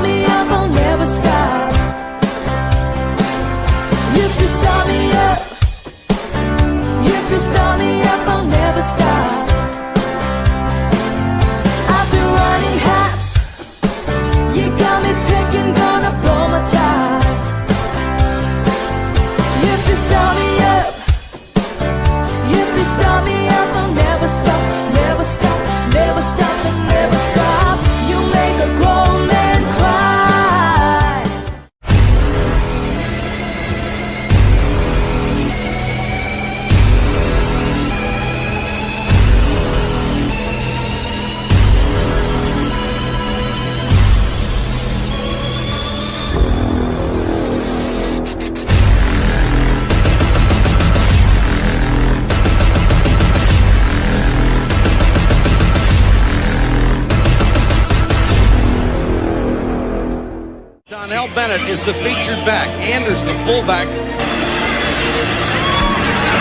me up, I'll never stop. If you start me up, if you start me up, I'll never stop. I've been running hot, you got me ticking, gonna blow my top. If you start me up, if you start me up, I'll never stop, never stop, never stop, and never stop. You make a grown man cry. Donnell Bennett is the featured back. Anders, the fullback.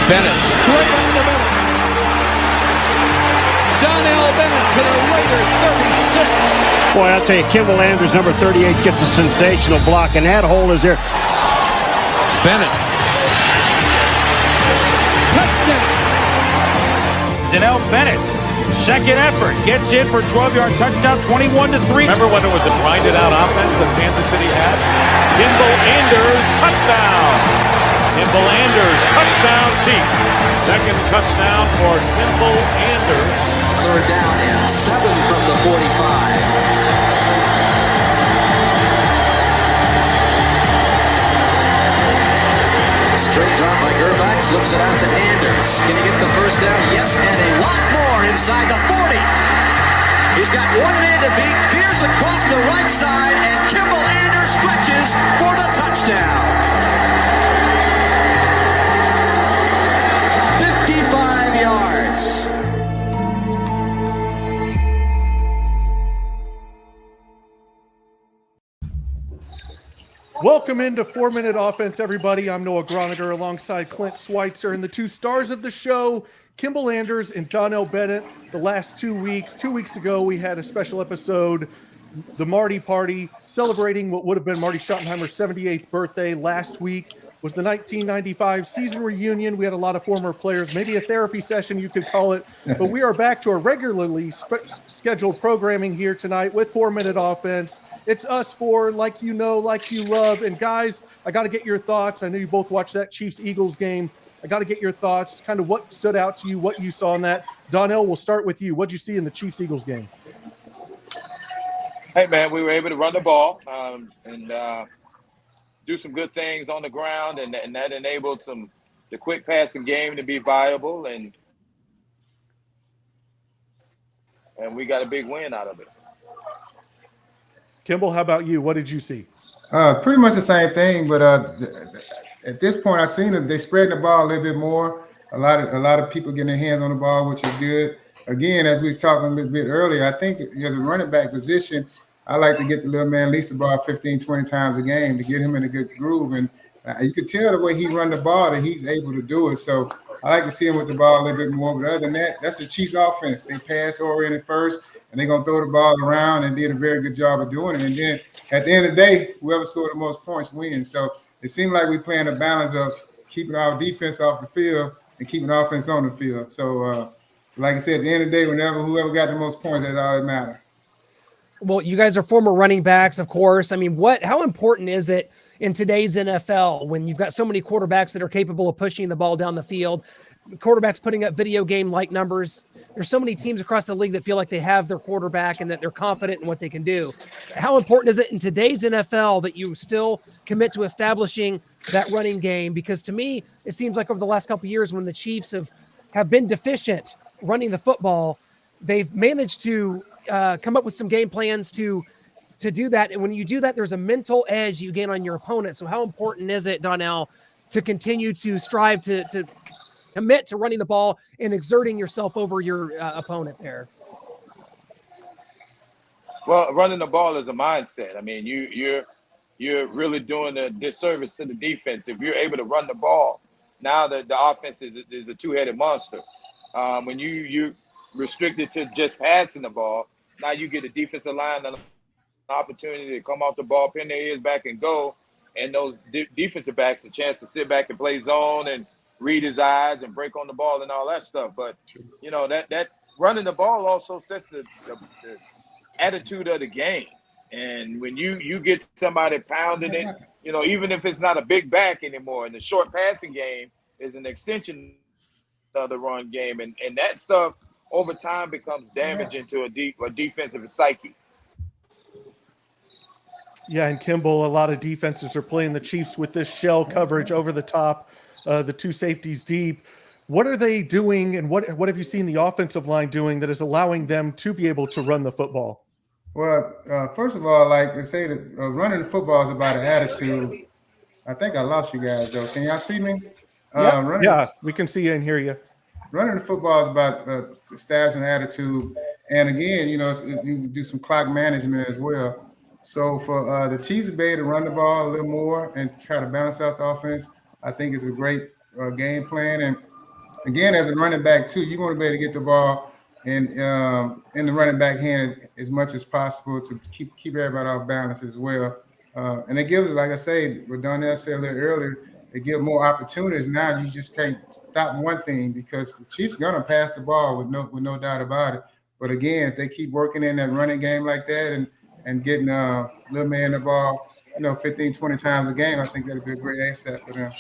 Bennett straight up the middle. Donnell Bennett to the Raider 36. Boy, I'll tell you, Kimball Anders, number 38, gets a sensational block, and that hole is there. Bennett. Touchdown. Donnell Bennett, second effort, gets in for 12-yard touchdown, 21-3. Remember when it was a grinded-out offense that Kansas City had? Kimball Anders, touchdown. Kimball Anders, touchdown Chiefs. Second touchdown for Kimball Anders. Third down and 7 from the 45. Straight drop by Gerback, flips it out to Anders. Can he get the first down? Yes, and a lot more inside the 40. He's got one man to beat, veers across the right side, and Kimball Anders stretches for the touchdown. 55 yards. Welcome into 4-Minute Offense, everybody. I'm Noah Groniger alongside Clint Schweitzer, and the two stars of the show, Kimball Anders and Donnell Bennett. The last 2 weeks, 2 weeks ago, we had a special episode, the Marty Party, celebrating what would have been Marty Schottenheimer's 78th birthday. Last week was the 1995 season reunion. We had a lot of former players, maybe a therapy session, you could call it. But we are back to our regularly scheduled programming here tonight with 4-Minute Offense. It's us four, like you know, like you love. And guys, I got to get your thoughts. I know you both watched that Chiefs-Eagles game. I got to get your thoughts, kind of what stood out to you, what you saw in that. Donnell, we'll start with you. What did you see in the Chiefs-Eagles game? Hey, man, we were able to run the ball and do some good things on the ground, and that enabled the quick passing game to be viable, and we got a big win out of it. Kimball, how about you? What did you see? Pretty much the same thing, but at this point, I've seen them. They spreading the ball a little bit more. A lot of people getting their hands on the ball, which is good. Again, as we were talking a little bit earlier, I think as a running back position, I like to get the little man at least the ball 15, 20 times a game to get him in a good groove. And you could tell the way he run the ball that he's able to do it. So I like to see him with the ball a little bit more. But other than that, that's the Chiefs offense. They pass oriented first, and they're going to throw the ball around, and did a very good job of doing it. And then at the end of the day, whoever scored the most points wins. So it seemed like we're playing a balance of keeping our defense off the field and keeping the offense on the field. So like I said, at the end of the day, whoever got the most points, that's all that matters. Well, you guys are former running backs, of course. I mean, how important is it in today's NFL when you've got so many quarterbacks that are capable of pushing the ball down the field, quarterbacks putting up video game-like numbers? There's so many teams across the league that feel like they have their quarterback and that they're confident in what they can do. How important is it in today's NFL that you still commit to establishing that running game? Because to me, it seems like over the last couple of years when the Chiefs have been deficient running the football, they've managed to come up with some game plans to do that. And when you do that, there's a mental edge you gain on your opponent. So how important is it, Donnell, to continue to strive to commit to running the ball and exerting yourself over your opponent there? Well, running the ball is a mindset. I mean, you're really doing a disservice to the defense if you're able to run the ball. Now that the offense is a two-headed monster. When you restricted to just passing the ball, now you get a defensive line opportunity to come off the ball, pin their ears back, and go. And those defensive backs a chance to sit back and play zone and read his eyes and break on the ball and all that stuff. But, you know, that running the ball also sets the attitude of the game. And when you get somebody pounding it, you know, even if it's not a big back anymore, and the short passing game is an extension of the run game. And that stuff over time becomes damaging to a defensive psyche. Yeah, and Kimball, a lot of defenses are playing the Chiefs with this shell coverage over the top, the two safeties deep. What are they doing, and what have you seen the offensive line doing that is allowing them to be able to run the football? Well, first of all, like they say, that running the football is about an attitude. I think I lost you guys, though. Can y'all see me? Yeah, we can see you and hear you. Running the football is about establishing attitude. And again, you know, you can do some clock management as well. So for the Chiefs to be able to run the ball a little more and try to balance out the offense, I think it's a great game plan. And again, as a running back too, you want to be able to get the ball in the running back hand as much as possible to keep everybody off balance as well. And it gives, like I say, what Donnell said a little earlier, it gives more opportunities. Now you just can't stop one thing because the Chiefs gonna pass the ball with no doubt about it. But again, if they keep working in that running game like that and getting little man the ball, you know, 15, 20 times a game, I think that'd be a great asset for them.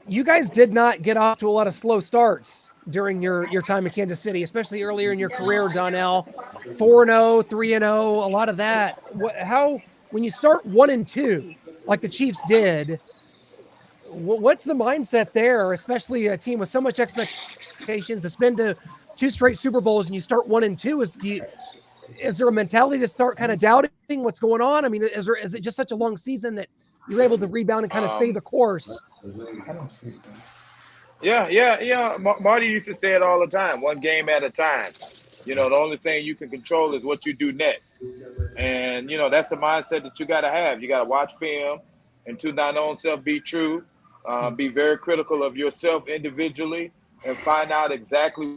You guys did not get off to a lot of slow starts during your time in Kansas City, especially earlier in your career, Donnell. 4-0, 3-0, a lot of that. When you start 1-2, like the Chiefs did, what's the mindset there, especially a team with so much expectations that's been to 2 straight Super Bowls and you start 1-2? Is there a mentality to start kind of doubting what's going on? I mean, is it just such a long season that you're able to rebound and kind of stay the course? I don't see it. Yeah. Marty used to say it all the time, one game at a time. You know, the only thing you can control is what you do next. And, you know, that's the mindset that you got to have. You got to watch film and to thine own self be true. Be very critical of yourself individually and find out exactly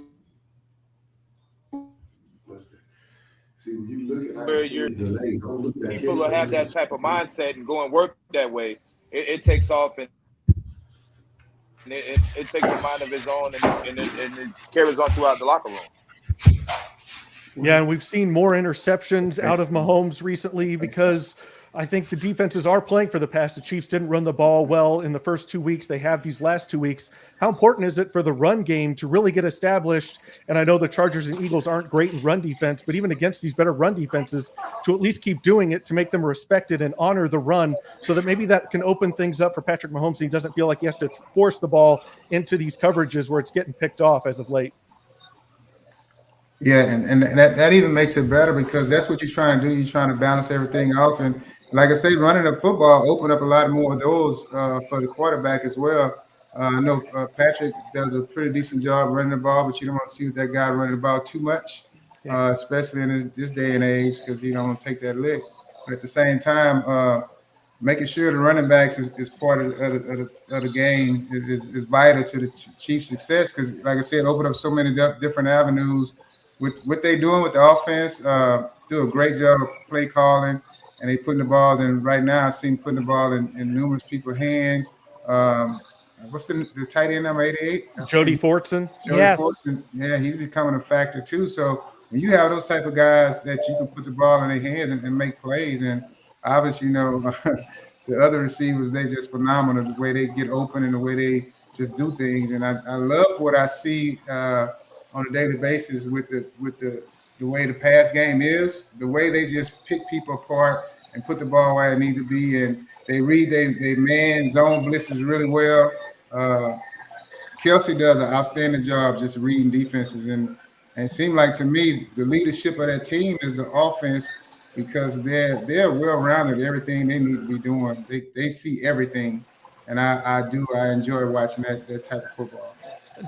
where your people will have that type of mindset and go and work that way. It takes off and it takes a mind of its own and it carries on throughout the locker room. Yeah, and we've seen more interceptions out of Mahomes recently because I think the defenses are playing for the pass. The Chiefs didn't run the ball well in the first 2 weeks. They have these last 2 weeks. How important is it for the run game to really get established? And I know the Chargers and Eagles aren't great in run defense, but even against these better run defenses, to at least keep doing it, to make them respected and honor the run so that maybe that can open things up for Patrick Mahomes and he doesn't feel like he has to force the ball into these coverages where it's getting picked off as of late. Yeah, and that even makes it better because that's what you're trying to do. You're trying to balance everything off. And like I say, running the football open up a lot more of those for the quarterback as well. I know Patrick does a pretty decent job running the ball, but you don't want to see that guy running the ball too much, especially in this day and age because you don't want to take that lick. But at the same time, making sure the running backs is part of the game is vital to the Chiefs' success because, like I said, open up so many different avenues. With what they're doing with the offense, do a great job of play calling, and they putting the balls in. Right now, I've seen putting the ball in numerous people's hands. What's the tight end number 88? Jody Fortson. Yes. Fortson. Yeah, he's becoming a factor too. So when you have those type of guys that you can put the ball in their hands and make plays, and obviously, you know, the other receivers, they just phenomenal the way they get open and the way they just do things. And I love what I see on a daily basis with the way the pass game is, the way they just pick people apart and put the ball where it needs to be, and they read they man zone blitzes really well. Kelsey does an outstanding job just reading defenses, and it seemed like to me the leadership of that team is the offense because they're well-rounded in everything they need to be doing. They see everything, and I enjoy watching that type of football.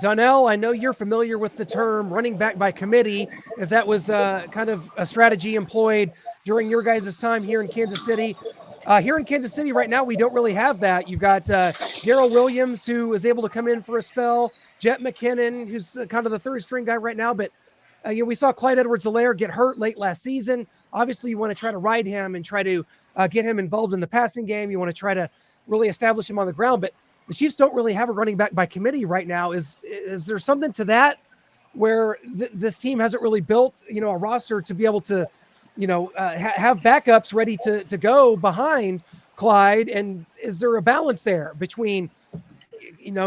Donnell, I know you're familiar with the term running back by committee, as that was kind of a strategy employed during your guys' time here in Kansas City. Here in Kansas City right now, we don't really have that. You've got Darrell Williams, who is able to come in for a spell, Jet McKinnon, who's kind of the third string guy right now. But We saw Clyde Edwards-Helaire get hurt late last season. Obviously, you want to try to ride him and try to get him involved in the passing game. You want to try to really establish him on the ground. But the Chiefs don't really have a running back by committee right now. Is there something to that where this team hasn't really built, a roster to be able to, have backups ready to go behind Clyde? And is there a balance there between,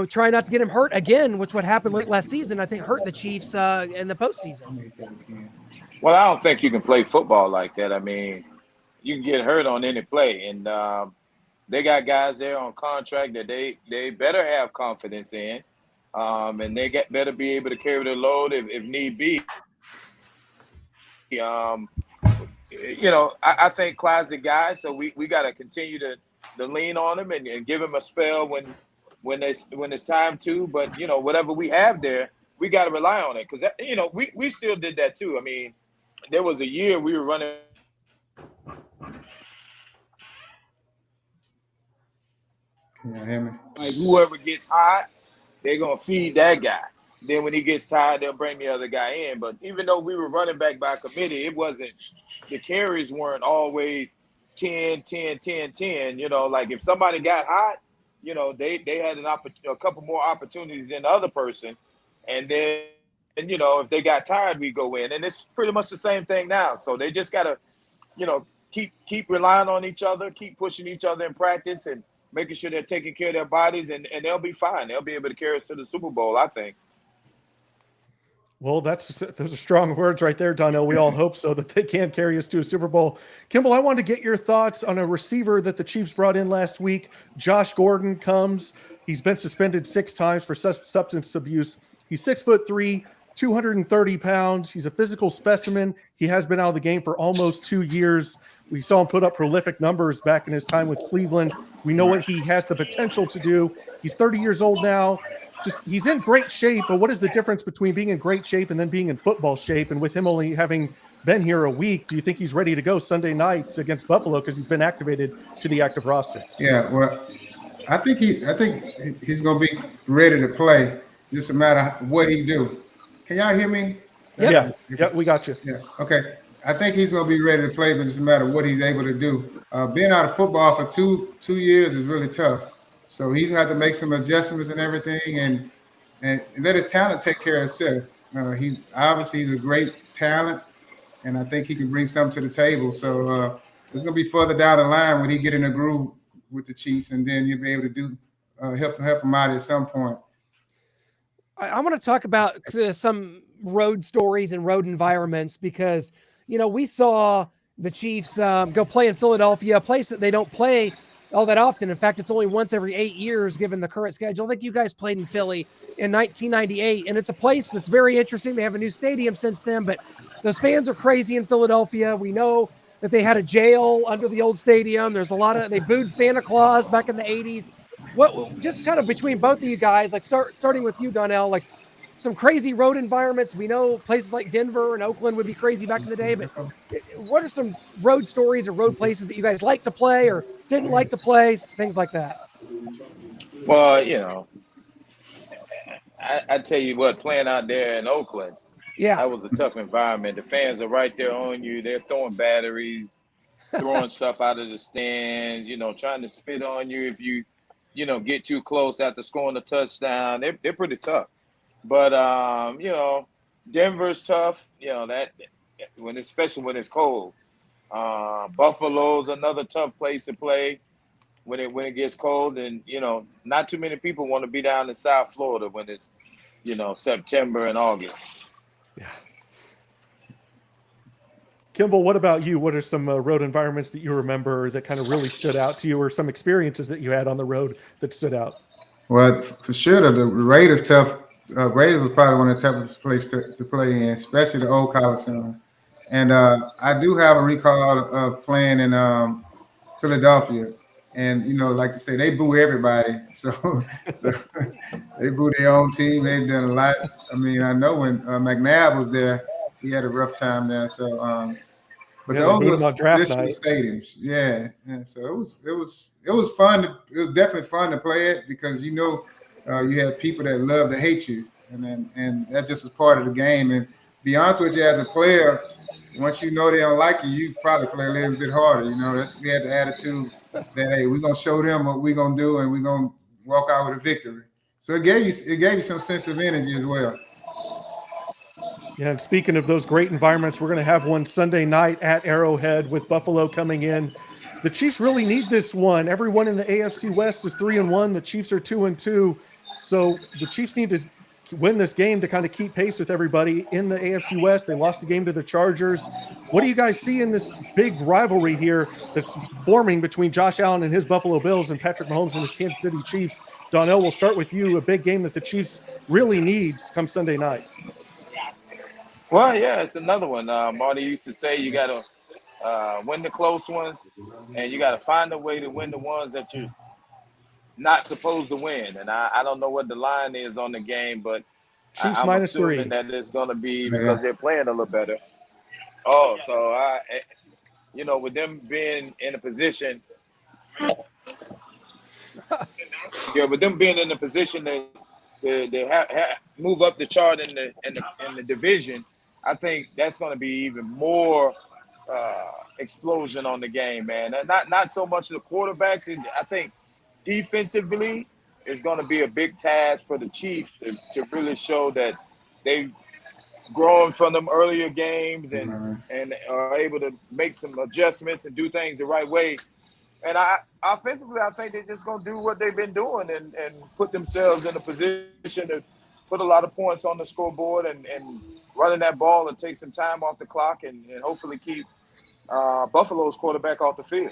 trying not to get him hurt again, which what happened late last season, I think hurt the Chiefs in the postseason? Well, I don't think you can play football like that. I mean, you can get hurt on any play, and they got guys there on contract that they better have confidence in, and they better be able to carry the load if need be. I think Clyde's a guy, so we got to continue to lean on him and give him a spell when it's time to. But whatever we have there, we got to rely on it because we still did that too. I mean, there was a year we were running. Yeah, hear me? Like whoever gets hot, they're gonna feed that guy. Then when he gets tired, they'll bring the other guy in. But even though we were running back by committee, it wasn't, the carries weren't always 10, 10, 10, 10. Like if somebody got hot, they had a couple more opportunities than the other person. And then, if they got tired, we go in. And it's pretty much the same thing now. So they just got to, keep relying on each other, keep pushing each other in practice and making sure they're taking care of their bodies, and they'll be fine. They'll be able to carry us to the Super Bowl, I think. Well, those are strong words right there, Donnell. We all hope so, that they can carry us to a Super Bowl. Kimball, I wanted to get your thoughts on a receiver that the Chiefs brought in last week. Josh Gordon comes. He's been suspended 6 times for substance abuse. He's 6'3", 230 pounds. He's a physical specimen. He has been out of the game for almost 2 years. We saw him put up prolific numbers back in his time with Cleveland. We know what he has the potential to do. He's 30 years old now. He's in great shape, but what is the difference between being in great shape and then being in football shape? And with him only having been here a week, do you think he's ready to go Sunday night against Buffalo because he's been activated to the active roster? Yeah, well, I think he's going to be ready to play. Just a matter of what he do. Can y'all hear me? Yeah, we got you. Yeah, okay. I think he's going to be ready to play, but it's a matter of what he's able to do. Being out of football for two years is really tough. So he's going to have to make some adjustments and everything, and let his talent take care of itself. He's a great talent, and I think he can bring something to the table. So it's going to be further down the line when he get in a groove with the Chiefs, and then you'll be able to help him out at some point. I want to talk about some road stories and road environments because, we saw the Chiefs go play in Philadelphia, a place that they don't play all that often. In fact, it's only once every 8 years given the current schedule. I think you guys played in Philly in 1998, and it's a place that's very interesting. They have a new stadium since then, but those fans are crazy in Philadelphia. We know that they had a jail under the old stadium. There's they booed Santa Claus back in the 80s. What, just kind of between both of you guys, like starting with you, Donnell, like some crazy road environments. We know places like Denver and Oakland would be crazy back in the day, but what are some road stories or road places that you guys like to play or didn't like to play, things like that? Well, I tell you what, playing out there in Oakland, that was a tough environment. The fans are right there on you. They're throwing batteries, throwing stuff out of the stands, trying to spit on you if you get too close after scoring a touchdown. They're pretty tough. But, Denver's tough, especially when it's cold. Buffalo's another tough place to play when it gets cold. And, not too many people want to be down in South Florida when it's, September and August. Yeah. Kimball, what about you? What are some road environments that you remember that kind of really stood out to you, or some experiences that you had on the road that stood out? Well, for sure, the Raiders tough. Raiders was probably one of the toughest places to play in, especially the old Coliseum. And I do have a recall of playing in Philadelphia. And, like to say, they boo everybody. So they boo their own team. They've done a lot. I mean, I know when McNabb was there, he had a rough time there. So, but those were traditional stadiums. Yeah. So it was fun. It was definitely fun to play it because, you had people that love to hate you. And that's just a part of the game. And be honest with you, as a player, once you know they don't like you, you probably play a little bit harder. We had the attitude that, hey, we're gonna show them what we're gonna do, and we're gonna walk out with a victory. So it gave you some sense of energy as well. Yeah, and speaking of those great environments, we're going to have one Sunday night at Arrowhead with Buffalo coming in. The Chiefs really need this one. Everyone in the AFC West is 3-1. The Chiefs are 2-2. So the Chiefs need to win this game to kind of keep pace with everybody in the AFC West. They lost the game to the Chargers. What do you guys see in this big rivalry here that's forming between Josh Allen and his Buffalo Bills and Patrick Mahomes and his Kansas City Chiefs? Donnell, we'll start with you. A big game that the Chiefs really needs come Sunday night. Well, yeah, it's another one. Marty used to say you got to win the close ones, and you got to find a way to win the ones that you're not supposed to win. And I don't know what the line is on the game, but Chiefs I'm minus assuming 3. that it's going to be because they're playing a little better. Oh, so with them being in a position, with them being in a position that they move up the chart in the division, I think that's going to be even more explosion on the game, man. And not so much the quarterbacks. I think defensively is going to be a big task for the Chiefs to really show that they've grown from them earlier games and are able to make some adjustments and do things the right way. And offensively, I think they're just going to do what they've been doing and put themselves in a position to put a lot of points on the scoreboard and running that ball and take some time off the clock and hopefully keep Buffalo's quarterback off the field.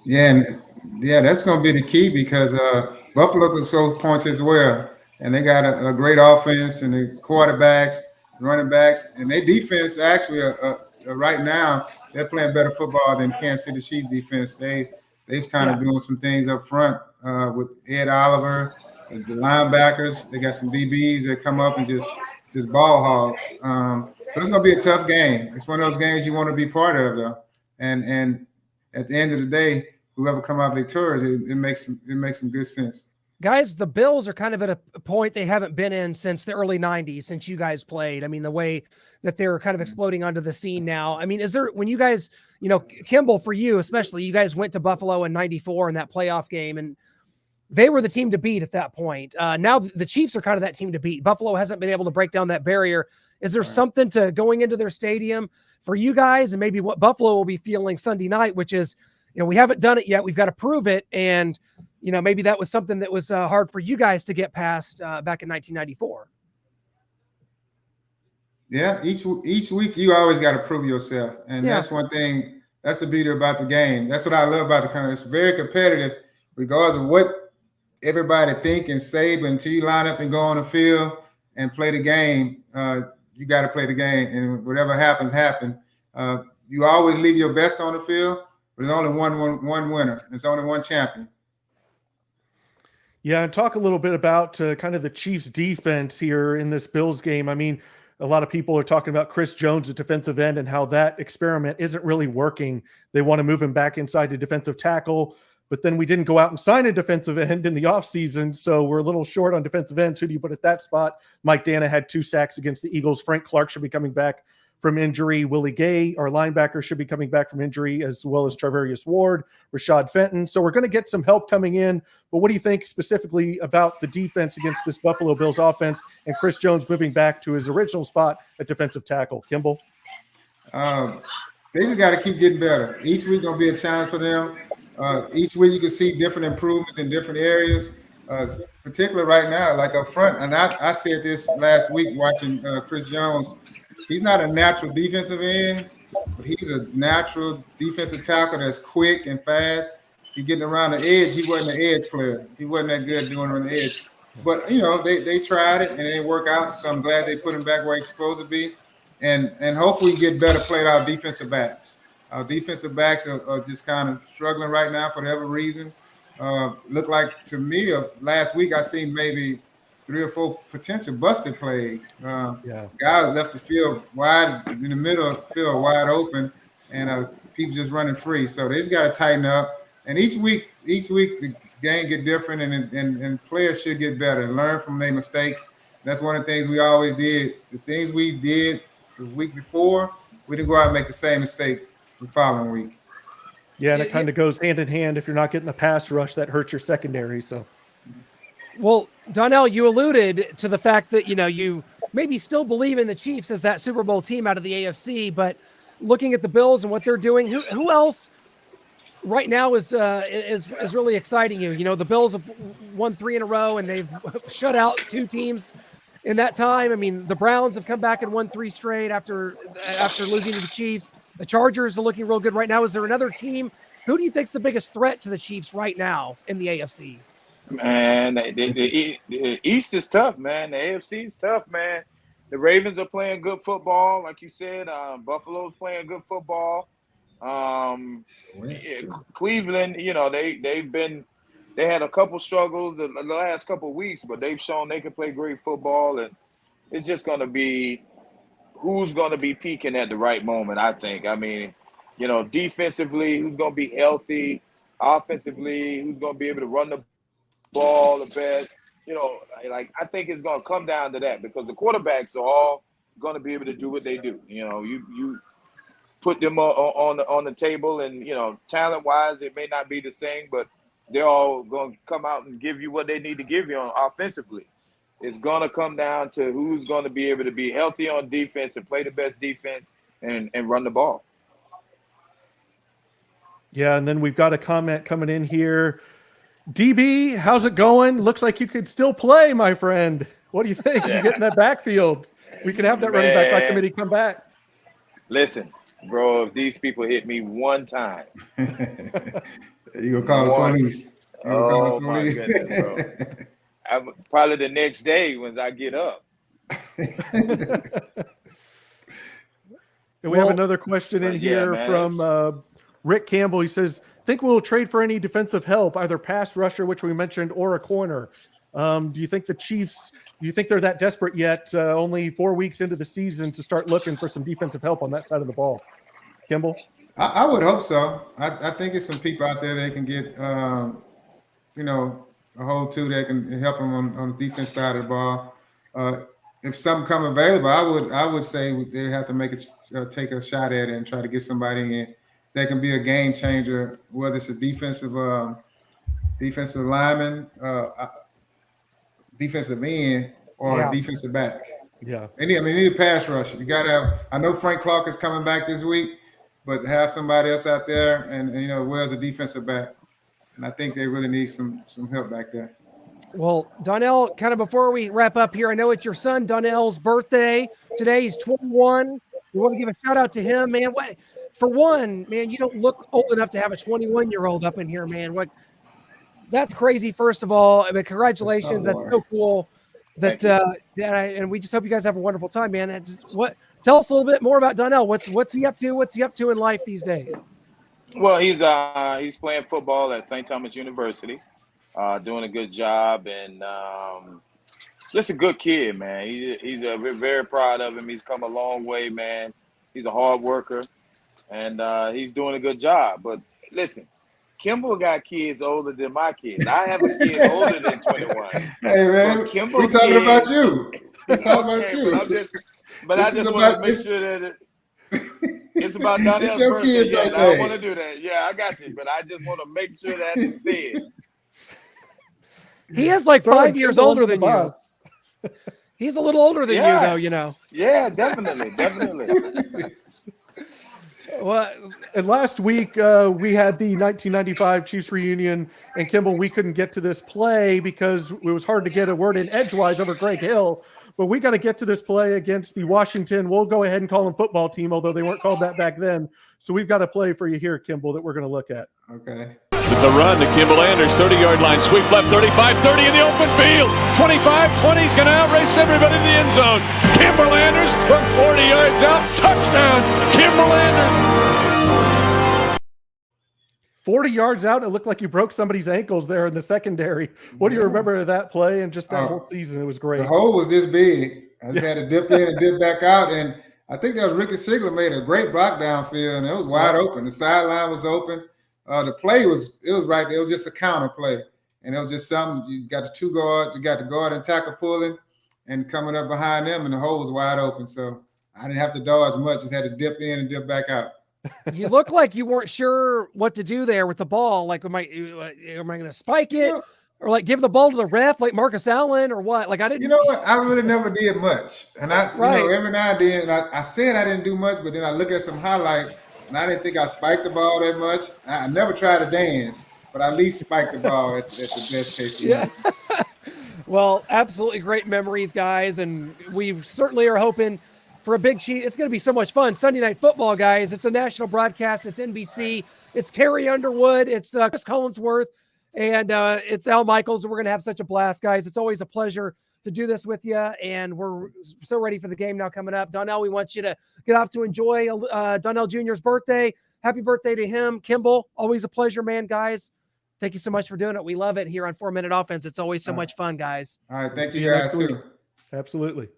Yeah, that's going to be the key because Buffalo can score points as well. And they got a great offense and the quarterbacks, running backs, and their defense actually right now, they're playing better football than Kansas City Chiefs defense. They've kind of doing some things up front with Ed Oliver, the linebackers. They got some DBs that come up and just ball hogs. So it's gonna be a tough game. It's one of those games you want to be part of, though. And at the end of the day, whoever come out victorious, it makes some good sense. Guys, the Bills are kind of at a point they haven't been in since the early 90s, since you guys played. I mean, the way that they're kind of exploding onto the scene now. I mean, is there, when you guys, Kimball, for you especially, you guys went to Buffalo in 94 in that playoff game, and they were the team to beat at that point. Now the Chiefs are kind of that team to beat. Buffalo hasn't been able to break down that barrier. Is there something to going into their stadium for you guys and maybe what Buffalo will be feeling Sunday night, which is, we haven't done it yet. We've got to prove it. And, maybe that was something that was hard for you guys to get past back in 1994. Yeah, each week you always got to prove yourself. And that's one thing, that's the beauty about the game. That's what I love about the country. It's very competitive regardless of what everybody think and say, but until you line up and go on the field and play the game, you got to play the game. And whatever happens. You always leave your best on the field, but there's only one winner. There's only one champion. Yeah, and talk a little bit about kind of the Chiefs' defense here in this Bills game. I mean, a lot of people are talking about Chris Jones, the defensive end, and how that experiment isn't really working. They want to move him back inside to defensive tackle, but then we didn't go out and sign a defensive end in the offseason, so we're a little short on defensive ends. Who do you put at that spot? Mike Dana had 2 sacks against the Eagles. Frank Clark should be coming back from injury. Willie Gay, our linebacker, should be coming back from injury, as well as Charvarius Ward, Rashad Fenton. So we're going to get some help coming in. But what do you think specifically about the defense against this Buffalo Bills offense and Chris Jones moving back to his original spot at defensive tackle? Kimball? They just got to keep getting better. Each week going to be a challenge for them. Each week you can see different improvements in different areas, particularly right now, like up front. And I said this last week watching Chris Jones. He's not a natural defensive end, but he's a natural defensive tackle that's quick and fast. He's getting around the edge. He wasn't an edge player. He wasn't that good doing on the edge. But, they tried it and it didn't work out. So I'm glad they put him back where he's supposed to be. And hopefully we get better played our defensive backs. Our defensive backs are just kind of struggling right now for whatever reason. Looked like to me last week I seen maybe 3 or 4 potential busted plays. Guys left the field wide in the middle, field wide open, and people just running free. So they just got to tighten up. And each week the game get different, and players should get better and learn from their mistakes That's one of the things we always did. The things we did the week before, we didn't go out and make the same mistake the following week. Yeah, and it kind of goes hand in hand. If you're not getting the pass rush, that hurts your secondary. So, well, Donnell, you alluded to the fact that, you maybe still believe in the Chiefs as that Super Bowl team out of the AFC, but looking at the Bills and what they're doing, who else right now is really exciting you? The Bills have won 3 in a row and they've shut out 2 teams in that time. I mean, the Browns have come back and won 3 straight after losing to the Chiefs. The Chargers are looking real good right now. Is there another team? Who do you think's the biggest threat to the Chiefs right now in the AFC? Man, the East is tough, man. The AFC is tough, man. The Ravens are playing good football, like you said. Buffalo's playing good football. Cleveland, they had a couple struggles the last couple of weeks, but they've shown they can play great football, and it's just going to be who's going to be peaking at the right moment, I think. I mean, defensively, who's going to be healthy, offensively, who's going to be able to run the ball the best. I think it's going to come down to that, because the quarterbacks are all going to be able to do what they do. You put them on the table, and talent-wise, it may not be the same, but they're all going to come out and give you what they need to give you offensively. It's going to come down to who's going to be able to be healthy on defense and play the best defense and run the ball. yeah, and then we've got a comment coming in here. DB, how's it going? Looks like you could still play, my friend. What do you think? You get in that backfield. We can have that running back by committee come back. Listen, bro, if these people hit me one time. You gonna call the police. Oh, my goodness, bro. Probably the next day when I get up. And we have another question in here from Rick Campbell. He says, think we'll trade for any defensive help, either pass rusher, which we mentioned, or a corner. Do you think the Chiefs, they're that desperate yet, only 4 weeks into the season, to start looking for some defensive help on that side of the ball? Kimball? I would hope so. I think it's some people out there that can get, a hold to that can help them on the defense side of the ball. If something come available, I would say they have to take a shot at it and try to get somebody in that can be a game changer, whether it's a defensive lineman, defensive end, or a defensive back. Yeah. And you need a pass rusher. You got to have. I know Frank Clark is coming back this week, but have somebody else out there, and where's a defensive back? And I think they really need some help back there. Well, Donnell, kind of before we wrap up here, I know it's your son Donnell's birthday today. He's 21. We want to give a shout out to him, man. For one, man, you don't look old enough to have a 21-year-old up in here, man. That's crazy, first of all. I mean, congratulations. That's so cool. And we just hope you guys have a wonderful time, man. Tell us a little bit more about Donnell. What's he up to? What's he up to in life these days? Well, he's playing football at St. Thomas University, doing a good job, and just a good kid, man. We're very proud of him. He's come a long way, man. He's a hard worker, and he's doing a good job. But listen, Kimball got kids older than my kids. I have a kid older than 21. Hey, man, we're talking about you. We're talking about you. I just want to make sure that it's about Donnell's birthday. Yeah, I don't want to do that. Yeah, I got you. But I just want to make sure that it's said. He is like 5 years older than you. He's a little older than you, though, Yeah, definitely. Well, and last week we had the 1995 Chiefs reunion, and Kimball, we couldn't get to this play because it was hard to get a word in edgewise over Greg Hill. But we got to get to this play against the Washington, we'll go ahead and call them football team, although they weren't called that back then. So we've got a play for you here, Kimball, that we're going to look at. Okay. It's a run to Kimball Anders, 30-yard line, sweep left, 35, 30 in the open field, 25, 20, he's going to outrace everybody in the end zone. Kimball Anders from 40 yards out, touchdown, Kimball Anders. 40 yards out, it looked like you broke somebody's ankles there in the secondary. What do you remember of that play and just that whole season? It was great. The hole was this big. I just had to dip in and dip back out, and I think that was Ricky Sigler made a great block downfield, and it was wide open. The sideline was open. The play was right there. It was just a counter play, and it was just something. You got the two guard, you got the guard and tackle pulling, and coming up behind them, and the hole was wide open. So I didn't have to dodge much; just had to dip in and dip back out. You look like you weren't sure what to do there with the ball. Like, am I going to spike it, or like give the ball to the ref, like Marcus Allen, or what? Like, I didn't. You know what? I really never did much, and you know, every now and then I said I didn't do much, but then I look at some highlight, and I didn't think I spiked the ball that much. I never tried to dance, but I at least spiked the ball at the best case. Yeah. Well, absolutely great memories, guys, and we certainly are hoping for a big Chiefs. It's going to be so much fun. Sunday Night Football, guys. It's a national broadcast. It's NBC. It's Terry Underwood. It's Chris Collinsworth. And it's Al Michaels. We're going to have such a blast, guys. It's always a pleasure to do this with you. And we're so ready for the game now coming up. Donnell, we want you to get off to enjoy Donnell Jr.'s birthday. Happy birthday to him. Kimball, always a pleasure, man, guys. Thank you so much for doing it. We love it here on 4 Minute Offense. It's always so much fun, guys. All right. Thank you guys, too. Absolutely.